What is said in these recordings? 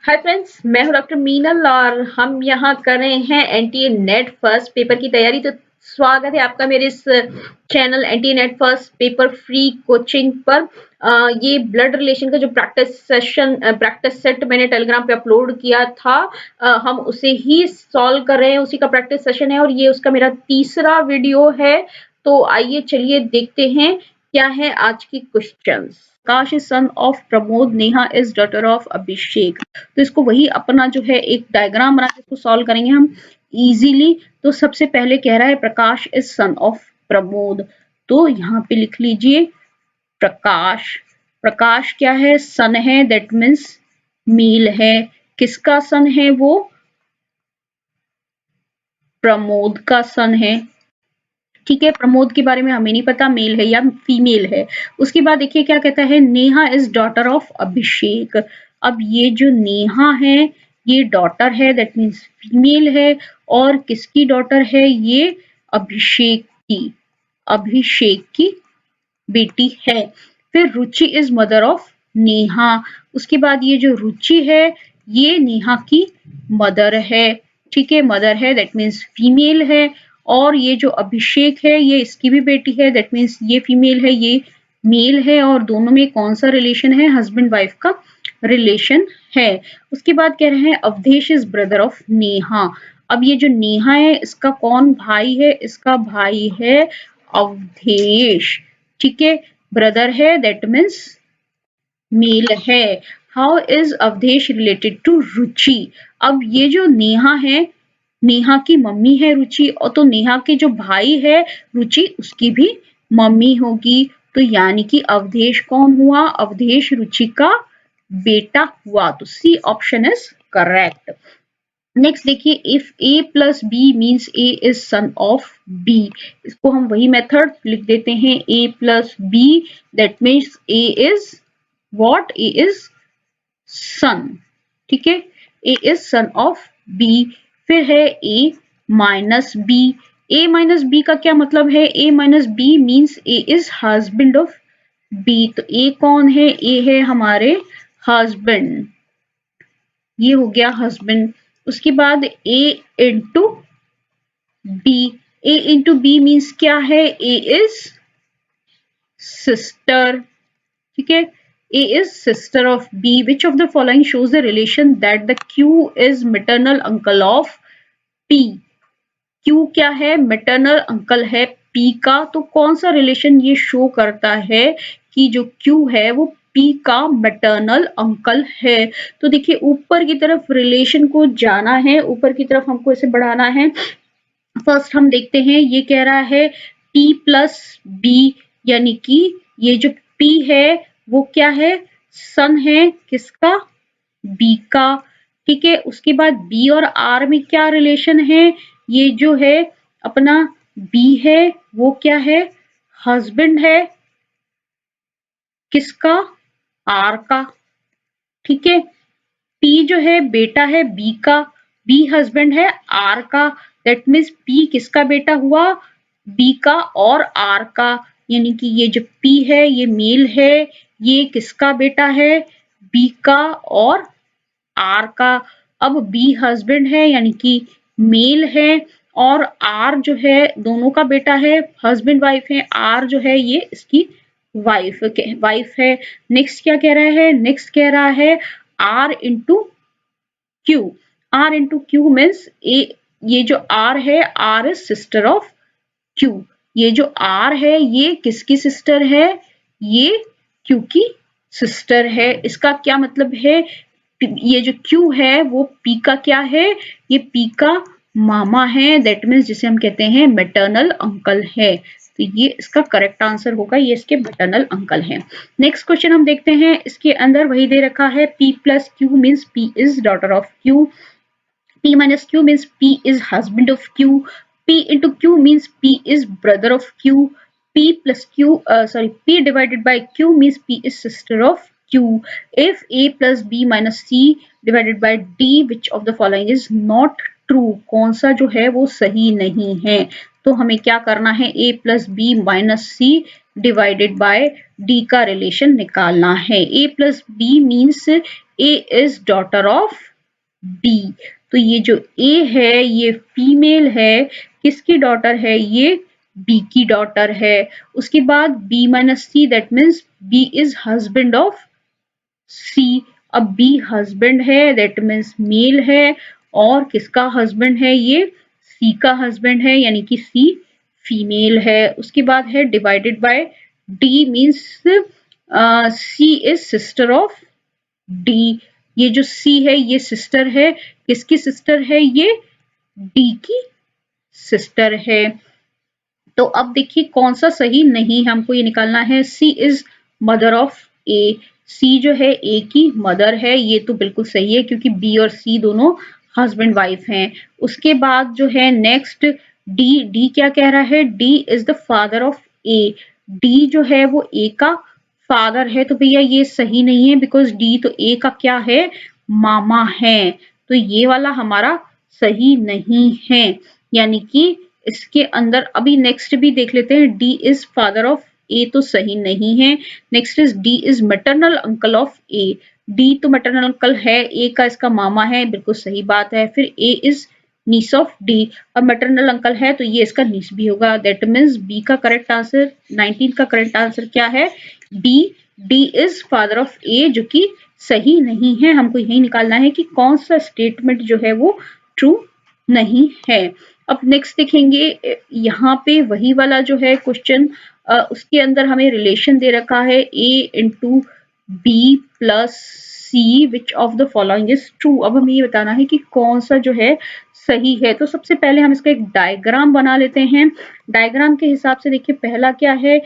Hi friends, मैं हूं doctor Meenal और हम यहाँ कर रहे हैं एनटीए नेट फर्स्ट पेपर की तैयारी। तो स्वागत है आपका मेरे इस channel NTA net first paper free coaching पर। ये ब्लड रिलेशन का जो प्रैक्टिस सेट मैंने टेलीग्राम पे अपलोड किया था, हम उसे ही सॉल्व कर रहे हैं। उसी का प्रैक्टिस सेशन है और ये उसका मेरा तीसरा वीडियो है। तो आइए चलिए देखते हैं क्या है आज की questions. Akash is son of Pramod, Neha is daughter of Abhishek. तो इसको वही अपना जो है एक डायग्राम बना के इसको सॉल्व करेंगे हम इजीली। तो सबसे पहले कह रहा है प्रकाश इज सन ऑफ प्रमोद, तो यहाँ पे लिख लीजिए प्रकाश। प्रकाश क्या है? सन है, दैट मीन्स मेल है। किसका सन है? वो प्रमोद का सन है। ठीक है, प्रमोद के बारे में हमें नहीं पता मेल है या फीमेल है। उसके बाद देखिए क्या कहता है, नेहा इज डॉटर ऑफ अभिषेक। अब ये जो नेहा है ये डॉटर है, दैट मीन्स फीमेल है। और किसकी डॉटर है? ये अभिषेक की बेटी है। फिर रुचि इज मदर ऑफ नेहा। उसके बाद ये जो रुचि है ये नेहा की मदर है। ठीक है, मदर है, दैट मीन्स फीमेल है। और ये जो अभिषेक है ये इसकी भी बेटी है, दैट मीन्स ये फीमेल है, ये मेल है। और दोनों में कौन सा रिलेशन है? हस्बैंड वाइफ का रिलेशन है। उसके बाद कह रहे हैं Awadhesh is brother of Neha. अब ये जो नेहा है इसका कौन भाई है? इसका भाई है अवधेश। ठीक है, ब्रदर है, दैट मीन्स मेल है। How is Awadhesh related to Ruchi? अब ये जो नेहा है, नेहा की मम्मी है रुचि, और तो नेहा के जो भाई है रुचि उसकी भी मम्मी होगी। तो यानी कि अवधेश कौन हुआ? अवधेश रुचि का बेटा हुआ। तो C option is correct. Next देखिए, if A plus B means A is son of B. इसको हम वही मेथड लिख देते हैं, A plus B, that means A is what? A is son. ठीक है, A is son of B. फिर है A minus B. A minus B का क्या मतलब है? A minus B means A is husband of B. तो A कौन है? ए है हमारे हस्बैंड, ये हो गया हस्बैंड। उसके बाद ए into B. A into B means क्या है? A is sister. ठीक है, A is sister of B. Which of the following shows the relation that the Q is maternal uncle of P? Q क्या है? maternal uncle है P का। तो कौन सा रिलेशन ये शो करता है कि जो Q है वो P का maternal uncle है? तो देखिए ऊपर की तरफ रिलेशन को जाना है, ऊपर की तरफ हमको इसे बढ़ाना है। फर्स्ट हम देखते हैं, ये कह रहा है P प्लस B, यानी कि ये जो P है वो क्या है? सन है किसका? बी का। ठीक है, उसके बाद बी और आर में क्या रिलेशन है? ये जो है अपना बी है वो क्या है? हस्बैंड है किसका? आर का। ठीक है, पी जो है बेटा है बी का, बी हस्बैंड है आर का, दैट मीन्स पी किसका बेटा हुआ? बी का और आर का। यानी कि ये जो पी है ये मेल है, ये किसका बेटा है? बी का और आर का। अब बी हस्बैंड है यानी कि मेल है, और आर जो है दोनों का बेटा है, हस्बैंड वाइफ है। आर जो है ये इसकी वाइफ है। नेक्स्ट क्या कह रहा है? नेक्स्ट कह रहा है R into Q. R into Q means A, ये जो आर है R is sister of Q. ये जो आर है ये किसकी सिस्टर है? ये क्यू की सिस्टर है। इसका क्या मतलब है? ये जो क्यू है वो पी का क्या है? ये पी का मामा है, दैट मीन्स जिसे हम कहते हैं मैटरनल अंकल है। तो ये इसका करेक्ट आंसर होगा, ये इसके मैटरनल अंकल हैं। नेक्स्ट क्वेश्चन हम देखते हैं, इसके अंदर वही दे रखा है P plus Q means P is daughter of Q, P minus Q means P is husband of Q, P into Q means P is brother of Q, P plus Q, P divided by Q means P is sister of Q. If A plus B minus C divided by D, which of the following is not true? कौन सा जो है वो सही नहीं है? तो हमें क्या करना है? A plus B minus C divided by D का रिलेशन निकालना है। A plus B means A is daughter of B. तो ये जो ए है ये फीमेल है, किसकी डॉटर है, ये बी की डॉटर है। उसके बाद B minus C, that means B is husband of C. अब बी हस्बैंड है, दैट मीन्स मेल है, और किसका हस्बैंड है, ये सी का हस्बैंड है, यानी कि सी फीमेल है। उसके बाद है divided by D, means C is sister of D. ये जो सी है ये सिस्टर है, किसकी सिस्टर है, ये डी की सिस्टर है। तो अब देखिए कौन सा सही नहीं है, हमको ये निकालना है। सी इज मदर ऑफ ए, सी जो है ए की मदर है, ये तो बिल्कुल सही है क्योंकि बी और सी दोनों हस्बैंड वाइफ हैं। उसके बाद जो है नेक्स्ट डी, डी क्या कह रहा है, D is the father of A, D जो है वो ए का फादर है, तो भैया ये सही नहीं है बिकॉज डी तो ए का क्या है, मामा है, तो ये वाला हमारा सही नहीं है। यानी कि इसके अंदर अभी नेक्स्ट भी देख लेते हैं, डी इज फादर ऑफ ए तो सही नहीं है। Next is D is maternal uncle of A, D तो मैटरनल अंकल है, ए का इसका मामा है, बिल्कुल सही बात है। फिर A is niece of D, अब मैटरनल अंकल है तो ये इसका नीस भी होगा, दैट मीन्स बी का करेक्ट आंसर 19 का करेक्ट आंसर क्या है, D, D is father of A, जो कि सही नहीं है। हमको यही निकालना है कि कौन सा स्टेटमेंट जो है वो ट्रू नहीं है। अब नेक्स्ट देखेंगे, यहाँ पे वही वाला जो है क्वेश्चन, उसके अंदर हमें रिलेशन दे रखा है a into B plus C, which of the following is true. अब हमें ये बताना है कि कौन सा जो है सही है। तो सबसे पहले हम इसका एक डायग्राम बना लेते हैं। डायग्राम के हिसाब से देखिए पहला क्या है,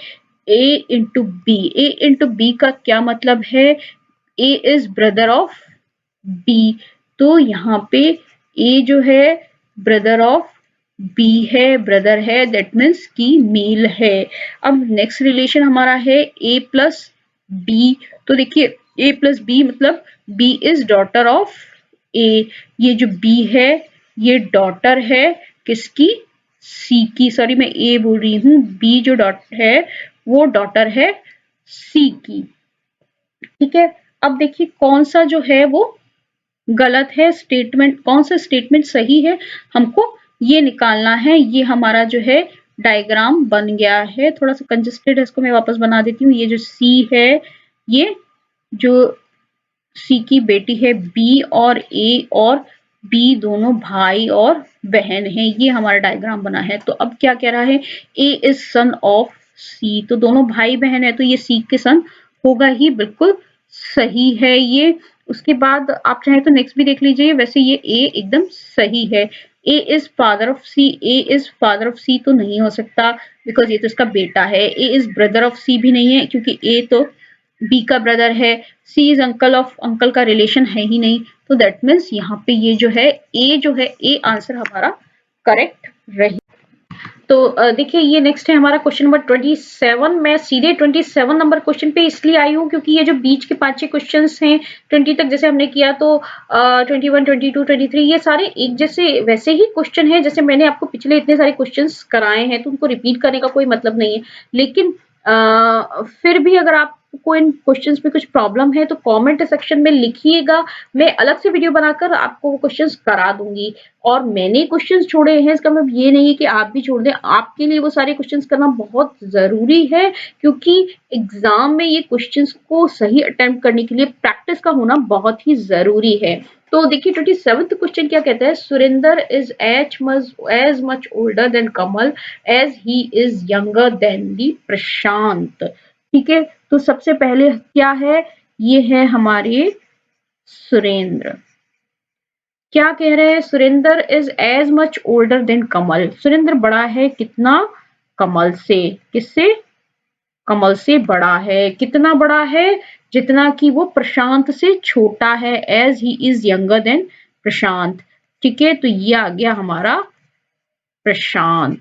a into B, A into B का क्या मतलब है, a is brother of B, तो यहाँ पे a जो है ब्रदर ऑफ बी है, ब्रदर है, दैट मीन्स की मेल है। अब नेक्स्ट रिलेशन हमारा है a प्लस बी, तो देखिए a प्लस बी मतलब b is daughter of a, ये जो b है ये डॉटर है किसकी, c की, सॉरी मैं a बोल रही हूँ, b जो डॉटर है वो डॉटर है c की। ठीक है, अब देखिए कौन सा जो है वो गलत है स्टेटमेंट, कौन सा स्टेटमेंट सही है, हमको ये निकालना है। ये हमारा जो है डायग्राम बन गया है, थोड़ा सा कंजेस्टेड है, इसको मैं वापस बना देती हूँ। ये जो सी है, ये जो सी की बेटी है बी, और ए और बी दोनों भाई और बहन है, ये हमारा डायग्राम बना है। तो अब क्या कह रहा है, A is son of C, तो दोनों भाई बहन है तो ये सी के सन होगा ही, बिल्कुल सही है ये। उसके बाद आप चाहे तो नेक्स्ट भी देख लीजिए, वैसे ये ए एकदम सही है। A is father of C, A is father of C तो नहीं हो सकता बिकॉज ये तो इसका बेटा है। ए इज ब्रदर ऑफ सी भी नहीं है क्योंकि ए तो बी का ब्रदर है। C is uncle of, uncle का रिलेशन है ही नहीं, तो दैट मीन्स यहाँ पे ये जो है ए, जो है ए आंसर हमारा करेक्ट रही। तो देखिए ये नेक्स्ट है हमारा क्वेश्चन नंबर 27। मैं सीधे 27 नंबर क्वेश्चन पे इसलिए आई हूँ क्योंकि ये जो बीच के 5 क्वेश्चन हैं 20 तक जैसे हमने किया, तो 21, 22, 23 ये सारे एक जैसे वैसे ही क्वेश्चन है जैसे मैंने आपको पिछले इतने सारे क्वेश्चन कराए हैं, तो उनको रिपीट करने का कोई मतलब नहीं है। लेकिन फिर भी अगर आपको इन क्वेश्चंस में कुछ प्रॉब्लम है तो कमेंट सेक्शन में लिखिएगा, मैं अलग से वीडियो बनाकर आपको वो क्वेश्चंस करा दूंगी। और मैंने क्वेश्चंस छोड़े हैं इसका मतलब ये नहीं है कि आप भी छोड़ दें, आपके लिए वो सारे क्वेश्चंस करना बहुत जरूरी है क्योंकि एग्जाम में ये क्वेश्चंस को सही अटेम्प्ट करने के लिए प्रैक्टिस का होना बहुत ही जरूरी है। तो देखिए 27th क्वेश्चन क्या कहता है, Surendra is as much older than Kamal as he is younger than the Prashant. ठीक है, तो सबसे पहले क्या है, ये है हमारे सुरेंद्र। क्या कह रहे हैं, Surendra is as much older than Kamal, Surendra बड़ा है कितना, कमल से, किससे, कमल से बड़ा है। कितना बड़ा है, जितना कि वो प्रशांत से छोटा है, as he is younger than Prashant. ठीक है, तो ये आ गया हमारा प्रशांत।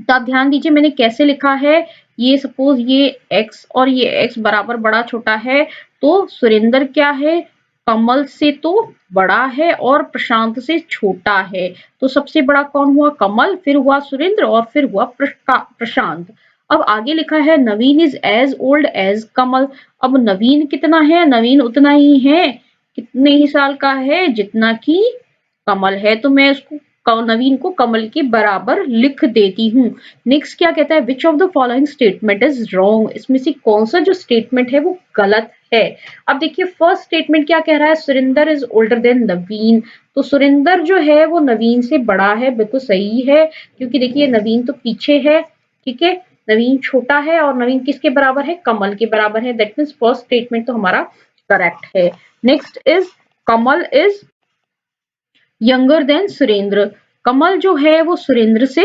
तो आप ध्यान दीजिए मैंने कैसे लिखा है, ये सपोज ये x और ये x बराबर बड़ा छोटा है, तो सुरेंद्र क्या है, कमल से तो बड़ा है और प्रशांत से छोटा है, तो सबसे बड़ा कौन हुआ, कमल, फिर हुआ सुरेंद्र और फिर हुआ प्रशांत। अब आगे लिखा है नवीन इज एज ओल्ड एज कमल। अब नवीन कितना है? नवीन उतना ही है, कितने ही साल का है जितना कि कमल है, तो मैं उसको नवीन को कमल के बराबर लिख देती हूँ। नेक्स्ट क्या कहता है, विच of the following statement is wrong, इसमें से कौन सा जो स्टेटमेंट है वो गलत है। अब देखिए फर्स्ट स्टेटमेंट क्या कह रहा है, सुरेंद्र इज ओल्डर देन नवीन, तो सुरेंद्र जो है वो नवीन से बड़ा है, बिल्कुल सही है, क्योंकि देखिए नवीन तो पीछे है, ठीक है, नवीन छोटा है और नवीन किसके बराबर है, कमल के बराबर है, दैट मीन्स फर्स्ट स्टेटमेंट तो हमारा करेक्ट है। Next is Kamal is younger than Surendra, Kamal जो है वो सुरेंद्र से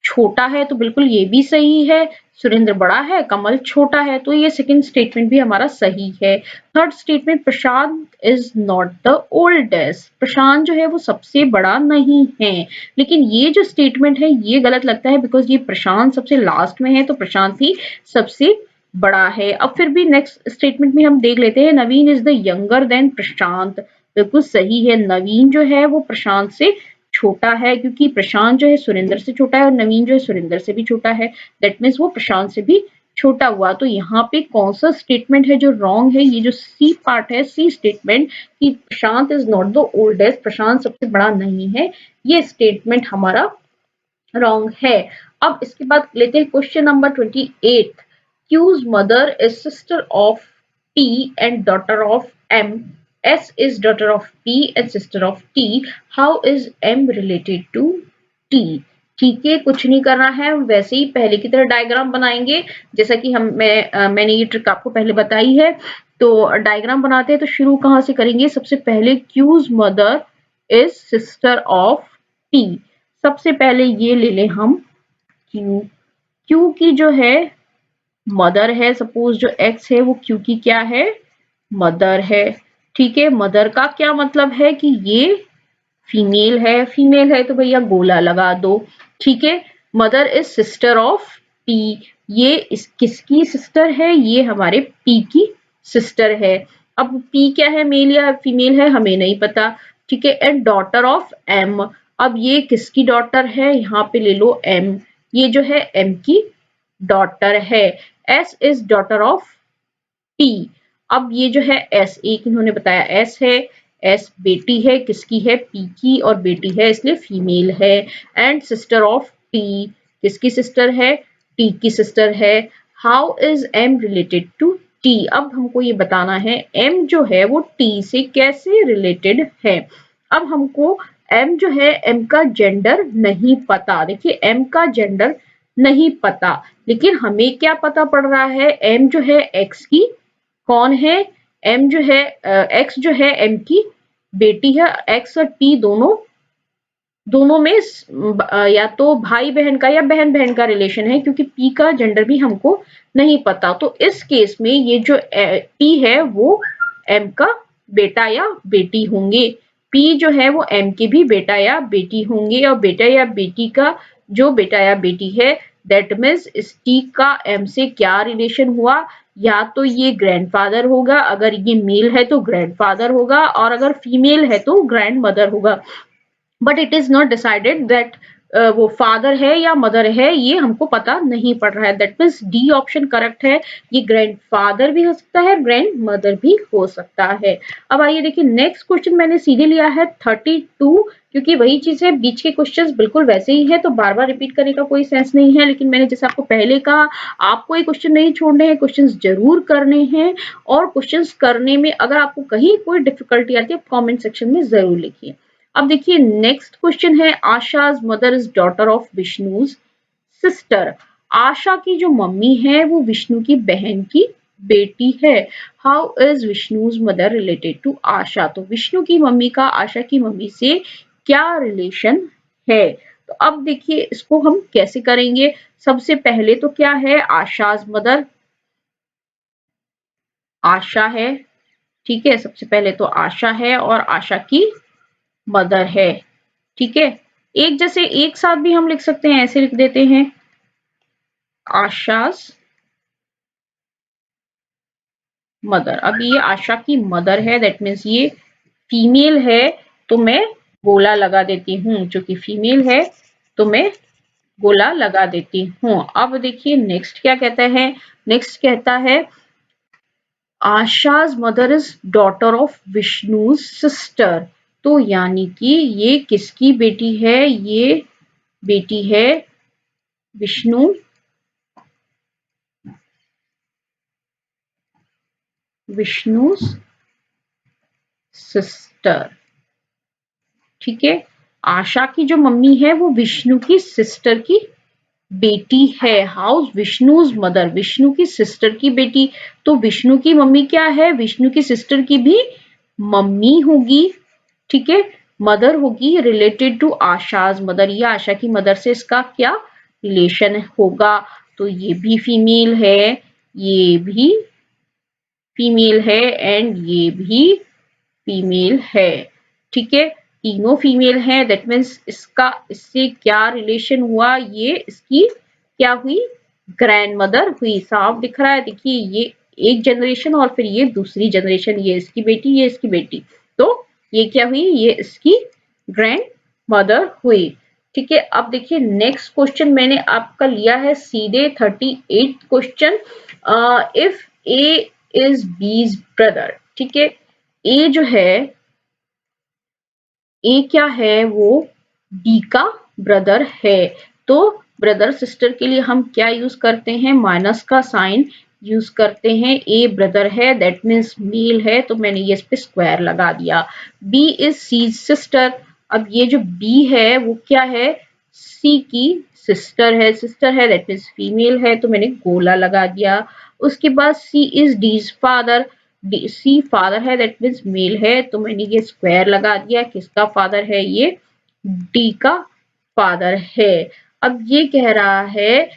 छोटा है, तो बिल्कुल ये भी सही है, सुरेंद्र बड़ा है, कमल छोटा है, तो ये सेकंड स्टेटमेंट भी हमारा सही है। Third statement, Prashant is not the oldest, Prashant जो है वो सबसे बड़ा नहीं है, लेकिन ये जो स्टेटमेंट है ये गलत लगता है, बिकॉज ये प्रशांत सबसे लास्ट में है, तो प्रशांत ही सबसे बड़ा है। अब फिर भी नेक्स्ट स्टेटमेंट में हम देख लेते हैं, नवीन इज द यंगर देन प्रशांत, बिल्कुल सही है, नवीन जो है वो प्रशांत से छोटा है, क्योंकि प्रशांत जो है सुरेंद्र से छोटा है और नवीन जो है सुरेंद्र से भी छोटा है, दैट मीन्स वो प्रशांत से भी छोटा हुआ। तो यहाँ पे कौन सा स्टेटमेंट है जो रॉन्ग है, ये जो सी पार्ट है, सी स्टेटमेंट कि प्रशांत इज नॉट द ओल्डेस्ट, प्रशांत सबसे बड़ा नहीं है, ये स्टेटमेंट हमारा रॉन्ग है। अब इसके बाद लेते हैं question number 28, Q's mother is sister of T and daughter of M. S is daughter of T and sister of T. How is M related to T? ठीक है, कुछ नहीं करना है, वैसे ही पहले की तरह डायग्राम बनाएंगे, जैसा कि मैंने ये ट्रिक आपको पहले बताई है। तो डायग्राम बनाते हैं, तो शुरू कहाँ से करेंगे, सबसे पहले Q's mother is sister of T, सबसे पहले ये ले लें हम Q, Q की जो है मदर है, सपोज जो एक्स है वो क्यू की क्या है, मदर है, ठीक है, मदर का क्या मतलब है कि ये फीमेल है, फीमेल है तो भैया गोला लगा दो, ठीक है। Mother is sister of P, ये किसकी सिस्टर है, ये हमारे पी की सिस्टर है। अब पी क्या है, मेल या फीमेल है हमें नहीं पता, ठीक है। एंड डॉटर ऑफ एम, अब ये किसकी डॉटर है, यहाँ पे ले लो एम, ये जो है एम की डॉटर है। S is daughter of T, अब ये जो है एस, एक इन्होंने बताया एस है, एस बेटी है, किसकी है, पी की, और बेटी है इसलिए फीमेल है। एंड सिस्टर ऑफ टी, किसकी सिस्टर है, टी की सिस्टर है। How is M related to T, अब हमको ये बताना है एम जो है वो टी से कैसे रिलेटेड है। अब हमको एम जो है, एम का जेंडर नहीं पता, देखिए एम का जेंडर नहीं पता, लेकिन हमें क्या पता पड़ रहा है, एम जो है एक्स की कौन है, एम जो है एक्स जो है एम की बेटी है, एक्स और टी दोनों दोनों में या तो भाई बहन का या बहन बहन का रिलेशन है, क्योंकि पी का जेंडर भी हमको नहीं पता, तो इस केस में ये जो पी है वो एम का बेटा या बेटी होंगे, पी जो है वो एम के भी बेटा या बेटी होंगे, और बेटा या बेटी का जो बेटा या बेटी है, दैट मीन्स इस टी का एम से क्या रिलेशन हुआ, या तो ये ग्रैंडफादर होगा, अगर ये मेल है तो ग्रैंडफादर होगा, और अगर फीमेल है तो ग्रैंड मदर होगा, but it is not decided that वो फादर है या मदर है, ये हमको पता नहीं पड़ रहा है, that means D option correct है, ये ग्रैंड फादर भी हो सकता है, ग्रैंड मदर भी हो सकता है। अब आइए देखिए नेक्स्ट क्वेश्चन मैंने सीधे लिया है 32, क्योंकि वही चीज है, बीच के क्वेश्चंस बिल्कुल वैसे ही है, तो बार बार रिपीट करने का कोई सेंस नहीं है, लेकिन मैंने जैसे आपको पहले कहा, आपको ये क्वेश्चन नहीं छोड़ने हैं, क्वेश्चन जरूर करने हैं, और क्वेश्चन करने में अगर आपको कहीं कोई डिफिकल्टी आती है कॉमेंट सेक्शन में जरूर लिखिए। अब देखिए नेक्स्ट क्वेश्चन है, Asha's mother is daughter of Vishnu's sister, Asha की जो मम्मी है वो विष्णु की बहन की बेटी है। How is Vishnu's mother related to Asha, तो विष्णु की मम्मी का आशा की मम्मी से क्या रिलेशन है, तो अब देखिए इसको हम कैसे करेंगे, सबसे पहले तो क्या है, आशाज मदर आशा है, ठीक है, सबसे पहले तो आशा है और आशा की मदर है, ठीक है, एक जैसे एक साथ भी हम लिख सकते हैं, ऐसे लिख देते हैं, आशास मदर। अब ये आशा की मदर है, दैट मीन्स ये फीमेल है, तो मैं गोला लगा देती हूँ, जो कि फीमेल है तो मैं गोला लगा देती हूँ। अब देखिए नेक्स्ट क्या कहता है, नेक्स्ट कहता है Asha's mother is daughter of Vishnu sister. तो यानी कि ये किसकी बेटी है, ये बेटी है विष्णु विष्णु सिस्टर। ठीक है, आशा की जो मम्मी है वो विष्णु की सिस्टर की बेटी है। हाउस विष्णुज मदर, विष्णु की सिस्टर की बेटी। तो विष्णु की मम्मी क्या है, विष्णु की सिस्टर की भी मम्मी होगी। ठीक है, मदर होगी रिलेटेड टू आशाज मदर, ये आशा की मदर से इसका क्या रिलेशन होगा। तो ये भी फीमेल है, ये भी फीमेल है एंड ये भी फीमेल है। ठीक है, तीनों फीमेल है, दैट मीन्स इसका इससे क्या रिलेशन हुआ, ये इसकी क्या हुई, ग्रैंड मदर हुई। साफ दिख रहा है, देखिए ये एक जनरेशन और फिर ये दूसरी जनरेशन, ये इसकी बेटी ये इसकी बेटी, तो ये क्या हुई, ये इसकी ग्रैंड मदर हुई। ठीक है, अब देखिए नेक्स्ट क्वेश्चन मैंने आपका लिया है सीधे 38 क्वेश्चन। इफ ए इज बीज ब्रदर। ठीक है, ए जो है, ए क्या है, वो डी का ब्रदर है। तो ब्रदर सिस्टर के लिए हम क्या यूज करते हैं, माइनस का साइन यूज करते हैं। ए ब्रदर है दैट मीन्स मेल है, तो मैंने ये इस पे स्क्वायर लगा दिया। B is C sister. अब ये जो बी है वो क्या है, सी की सिस्टर है दैट मीन्स फीमेल है, तो मैंने गोला लगा दिया। उसके बाद C is D's father, C father है दैट मीन्स मेल है, तो मैंने ये स्क्वायर लगा दिया। किसका फादर है, ये डी का फादर है। अब ये कह रहा है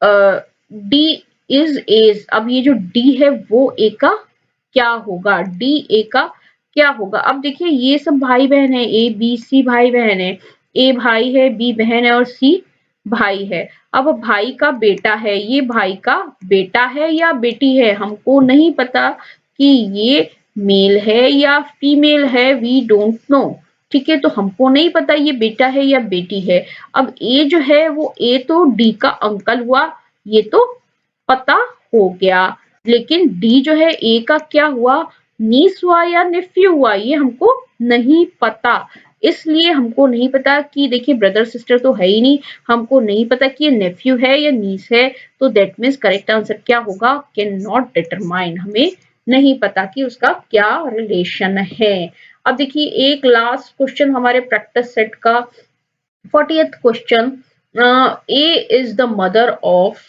डी इज एज। अब ये जो डी है वो ए का क्या होगा, डी ए का क्या होगा। अब देखिए ये सब भाई बहन है, ए बी सी भाई बहन है, ए भाई है बी बहन है और सी भाई है। अब भाई का बेटा है, ये भाई का बेटा है या बेटी है हमको नहीं पता कि ये मेल है या फीमेल है, वी डोंट नो। ठीक है, तो हमको नहीं पता ये बेटा है या बेटी है। अब ए जो है वो ए तो डी का अंकल हुआ, ये तो पता हो गया, लेकिन डी जो है ए का क्या हुआ, नीस हुआ या नेफ्यू हुआ, ये हमको नहीं पता। इसलिए हमको नहीं पता कि देखिए ब्रदर सिस्टर तो है ही नहीं, हमको नहीं पता कि ये नेफ्यू है या नीस है, तो दैट मीन्स करेक्ट आंसर क्या होगा, कैन नॉट डिटरमाइन, हमें नहीं पता कि उसका क्या रिलेशन है। अब देखिए एक लास्ट क्वेश्चन हमारे प्रैक्टिस सेट का 40th question, A is the mother of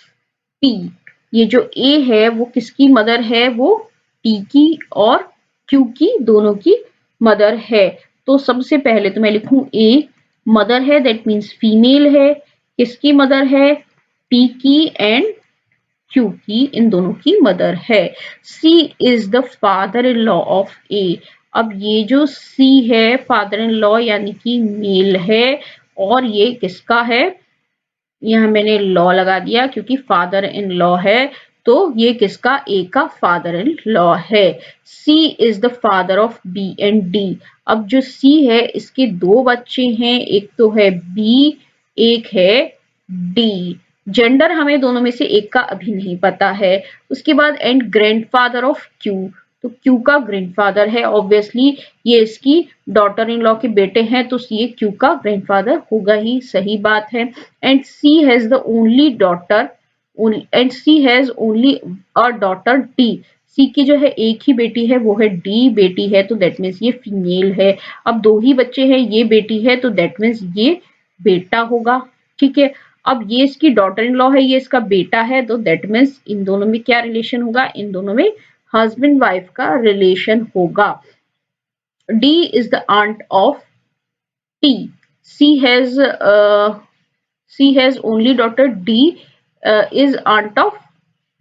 P. ये जो ए है वो किसकी मदर है, वो टी की और क्यू की दोनों की मदर है। तो सबसे पहले तो मैं लिखूं ए मदर है दैट मीन्स फीमेल है, किसकी मदर है, पी की एंड क्यू की, इन दोनों की मदर है। C is the father in law of A. अब ये जो सी है फादर इन लॉ यानी कि मेल है, और ये किसका है, यहाँ मैंने लॉ लगा दिया क्योंकि फादर इन लॉ है, तो ये किसका, ए का फादर इन लॉ है। C is the father of B and D. अब जो सी है इसके दो बच्चे हैं, एक तो है बी, एक है डी। जेंडर हमें दोनों में से एक का अभी नहीं पता है। उसके बाद एंड ग्रैंडफादर ऑफ क्यू, तो क्यू का ग्रैंडफादर है ऑब्वियसली, ये इसकी डॉटर इन लॉ के बेटे हैं, तो ये क्यू का ग्रैंडफादर होगा ही, सही बात है। And C has the only daughter, and C has only a daughter D. C की जो है एक ही बेटी है वो है डी बेटी है, तो दैट मीन्स ये फीमेल है। अब दो ही बच्चे हैं, ये बेटी है तो दैट मीन्स ये बेटा होगा। ठीक है, अब ये इसकी डॉटर इन लॉ है, ये इसका बेटा है, तो दैट मीन्स इन दोनों में क्या रिलेशन होगा, इन दोनों में हस्बैंड वाइफ का रिलेशन होगा। D is the aunt of T. C has C has only daughter, D is aunt of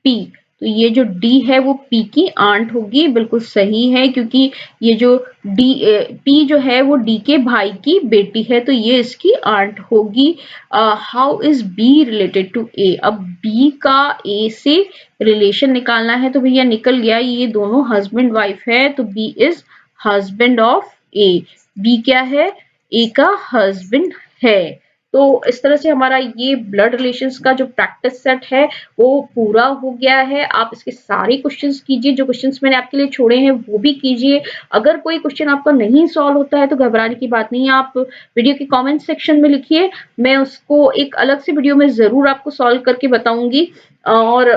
P. तो ये जो डी है वो पी की आंट होगी, बिल्कुल सही है, क्योंकि ये जो डी पी जो है वो डी के भाई की बेटी है, तो ये इसकी आंट होगी। How is B related to A. अब बी का ए से रिलेशन निकालना है, तो भैया निकल गया, ये दोनों हस्बैंड वाइफ है, तो B is husband of A. B क्या है, ए का हस्बैंड है। तो इस तरह से हमारा ये ब्लड रिलेशंस का जो प्रैक्टिस सेट है वो पूरा हो गया है। आप इसके सारे क्वेश्चंस कीजिए, जो क्वेश्चंस मैंने आपके लिए छोड़े हैं वो भी कीजिए। अगर कोई क्वेश्चन आपका नहीं सॉल्व होता है तो घबराने की बात नहीं है, आप वीडियो के कमेंट सेक्शन में लिखिए, मैं उसको एक अलग से वीडियो में ज़रूर आपको सॉल्व करके बताऊँगी। और